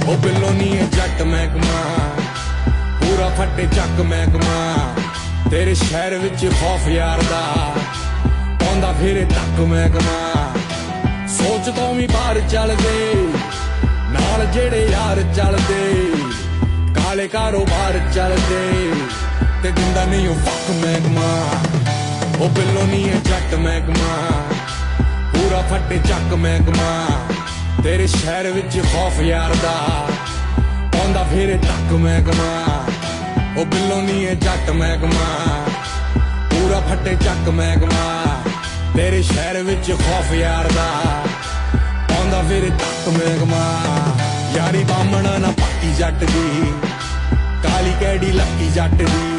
ਉਹ ਬਿੱਲੋ ਨੀ ਇਹ ਜੱਟ ਮਹਿਕਮਾ ਪੂਰਾ ਫੱਟੇ ਚੱਕ ਮਹਿਕਮਾ ਤੇਰੇ ਸ਼ਹਿਰ ਵਿੱਚ ਖੌਫ ਯਾਰ ਦਾ ਆਉਂਦਾ ਫਿਰੇ ਤੱਕ ਮਹਿਕਮਾ ਸੋਚ ਤੋਂ ਵੀ ਬਾਹਰ ਚੱਲਦੇ ਨਾਲ ਜਿਹੜੇ ਯਾਰ ਚੱਲਦੇ ਕਾਲੇ ਕਾਰੋਬਾਰ ਚੱਲਦੇ ਤੇ ਦਿੰਦਾ ਨਹੀਂ ਉਹ ਫੱਕ ਮਹਿਕਮਾ ਉਹ ਬਿੱਲੋ ਨੀ ਇਹ ਜੱਟ ਮਹਿਕਮਾ ਪੂਰਾ ਫੱਟੇ ਚੱਕ ਮਹਿਕਮਾ ਤੇਰੇ ਸ਼ਹਿਰ ਵਿੱਚ ਖੌਫ ਯਾਰ ਦਾ ਆਉਂਦਾ ਫਿਰੇ ਤੱਕ ਮਹਿਕਮਾ ਉਹ ਬਿੱਲੋ ਨੀ ਇਹ ਜੱਟ ਮਹਿਕਮਾ ਪੂਰਾ ਫੱਟੇ ਚੱਕ ਮਹਿਕਮਾ ਤੇਰੇ ਸ਼ਹਿਰ ਵਿੱਚ ਖੌਫ ਯਾਰ ਦਾ ਆਉਂਦਾ ਫਿਰੇ ਤੱਕ ਮਹਿਕਮਾ ਯਾਰੀ ਬਾਹਮਣ ਨਾ ਪੱਕੀ ਜੱਟ ਦੀ ਕਾਲੀ ਕੈੜੀ ਲੱਕੀ ਜੱਟ ਦੀ